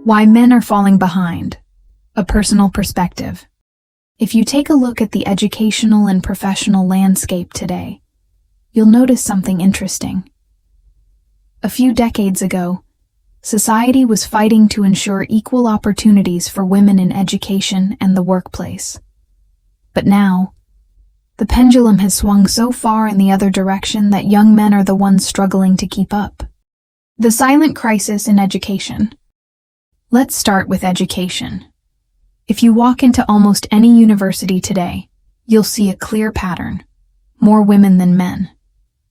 Why men are falling behind. A personal perspective. If you take a look at the educational and professional landscape today, you'll notice something interesting. A few decades ago, society was fighting to ensure equal opportunities for women in education and the workplace. But now, the pendulum has swung so far in the other direction that young men are the ones struggling to keep up. The silent crisis in education. Let's start with education. If you walk into almost any university today, you'll see a clear pattern: more women than men.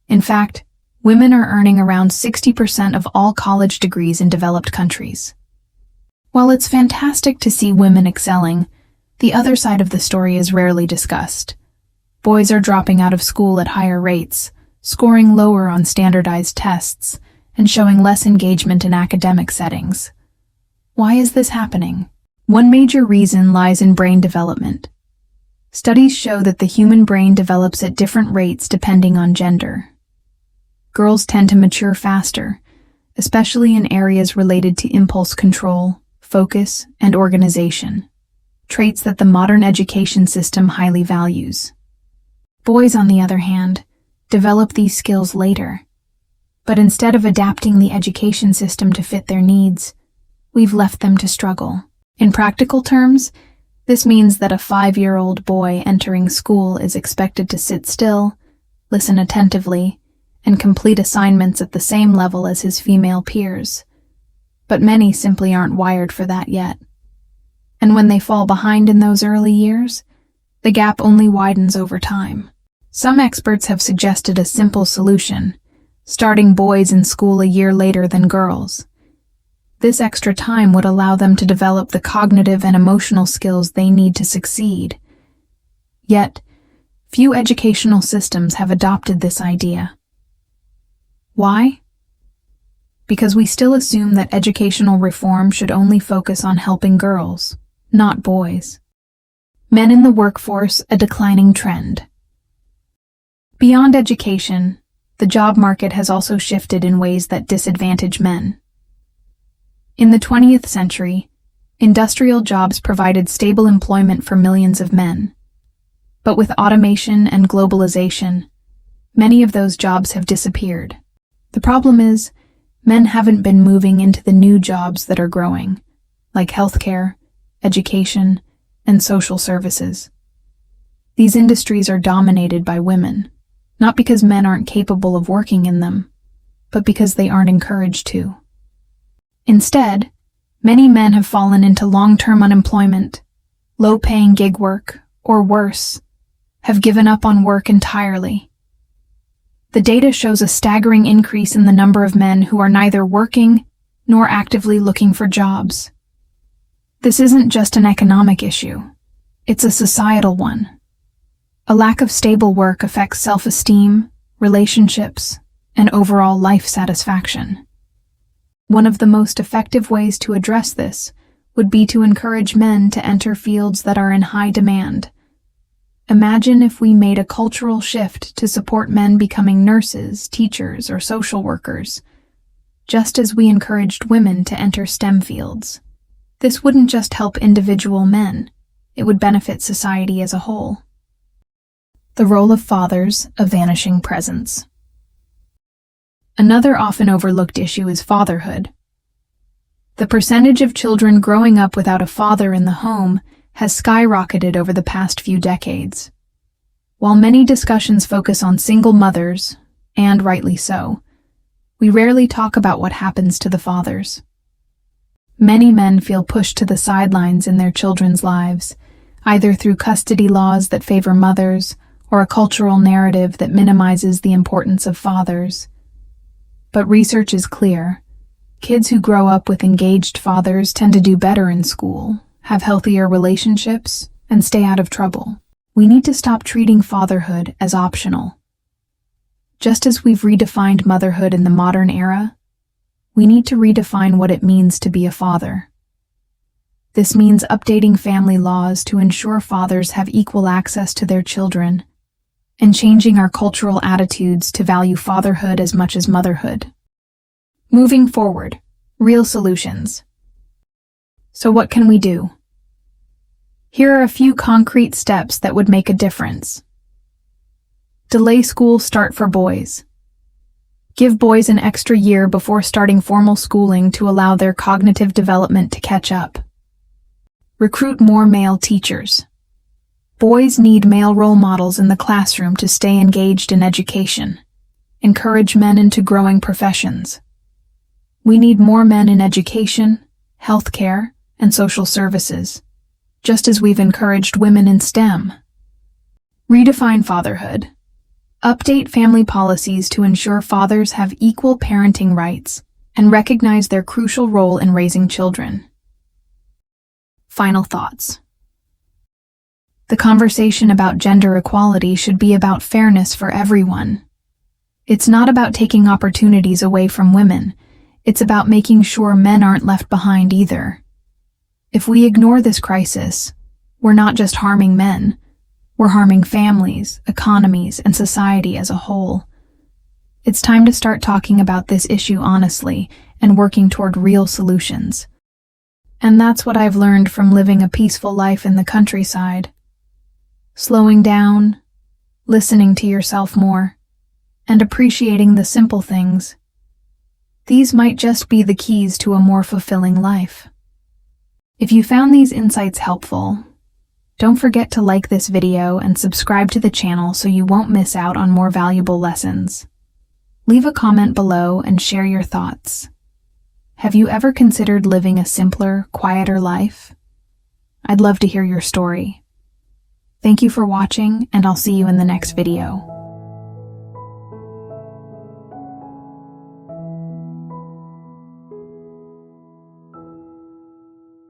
In fact, women are earning around 60% of all college degrees in developed countries. While it's fantastic to see women excelling, the other side of the story is rarely discussed. Boys are dropping out of school at higher rates, scoring lower on standardized tests, and showing less engagement in academic settings. Why is this happening? One major reason lies in brain development. Studies show that the human brain develops at different rates depending on gender. Girls tend to mature faster, especially in areas related to impulse control, focus, and organization, traits that the modern education system highly values. Boys, on the other hand, develop these skills later. But instead of adapting the education system to fit their needs, we've left them to struggle. In practical terms, this means that a 5-year-old boy entering school is expected to sit still, listen attentively, and complete assignments at the same level as his female peers. But many simply aren't wired for that yet. And when they fall behind in those early years, the gap only widens over time. Some experts have suggested a simple solution: starting boys in school a year later than girls. This extra time would allow them to develop the cognitive and emotional skills they need to succeed. Yet, few educational systems have adopted this idea. Why? Because we still assume that educational reform should only focus on helping girls, not boys. Men in the workforce, a declining trend. Beyond education, the job market has also shifted in ways that disadvantage men. In the 20th century, industrial jobs provided stable employment for millions of men. But with automation and globalization, many of those jobs have disappeared. The problem is, men haven't been moving into the new jobs that are growing, like healthcare, education, and social services. These industries are dominated by women, not because men aren't capable of working in them, but because they aren't encouraged to. Instead, many men have fallen into long-term unemployment, low-paying gig work, or worse, have given up on work entirely. The data shows a staggering increase in the number of men who are neither working nor actively looking for jobs. This isn't just an economic issue, it's a societal one. A lack of stable work affects self-esteem, relationships, and overall life satisfaction. One of the most effective ways to address this would be to encourage men to enter fields that are in high demand. Imagine if we made a cultural shift to support men becoming nurses, teachers, or social workers, just as we encouraged women to enter STEM fields. This wouldn't just help individual men, it would benefit society as a whole. The role of fathers, a vanishing presence. Another often overlooked issue is fatherhood. The percentage of children growing up without a father in the home has skyrocketed over the past few decades. While many discussions focus on single mothers, and rightly so, we rarely talk about what happens to the fathers. Many men feel pushed to the sidelines in their children's lives, either through custody laws that favor mothers or a cultural narrative that minimizes the importance of fathers. But research is clear. Kids who grow up with engaged fathers tend to do better in school, have healthier relationships, and stay out of trouble. We need to stop treating fatherhood as optional. Just as we've redefined motherhood in the modern era, we need to redefine what it means to be a father. This means updating family laws to ensure fathers have equal access to their children, and changing our cultural attitudes to value fatherhood as much as motherhood. Moving forward, real solutions. So what can we do? Here are a few concrete steps that would make a difference. Delay school start for boys. Give boys an extra year before starting formal schooling to allow their cognitive development to catch up. Recruit more male teachers. Boys need male role models in the classroom to stay engaged in education. Encourage men into growing professions. We need more men in education, healthcare, and social services, just as we've encouraged women in STEM. Redefine fatherhood. Update family policies to ensure fathers have equal parenting rights and recognize their crucial role in raising children. Final thoughts. The conversation about gender equality should be about fairness for everyone. It's not about taking opportunities away from women. It's about making sure men aren't left behind either. If we ignore this crisis, we're not just harming men, we're harming families, economies, and society as a whole. It's time to start talking about this issue honestly and working toward real solutions. And that's what I've learned from living a peaceful life in the countryside. Slowing down, listening to yourself more, and appreciating the simple things. These might just be the keys to a more fulfilling life. If you found these insights helpful, don't forget to like this video and subscribe to the channel so you won't miss out on more valuable lessons. Leave a comment below and share your thoughts. Have you ever considered living a simpler, quieter life? I'd love to hear your story. Thank you for watching, and I'll see you in the next video.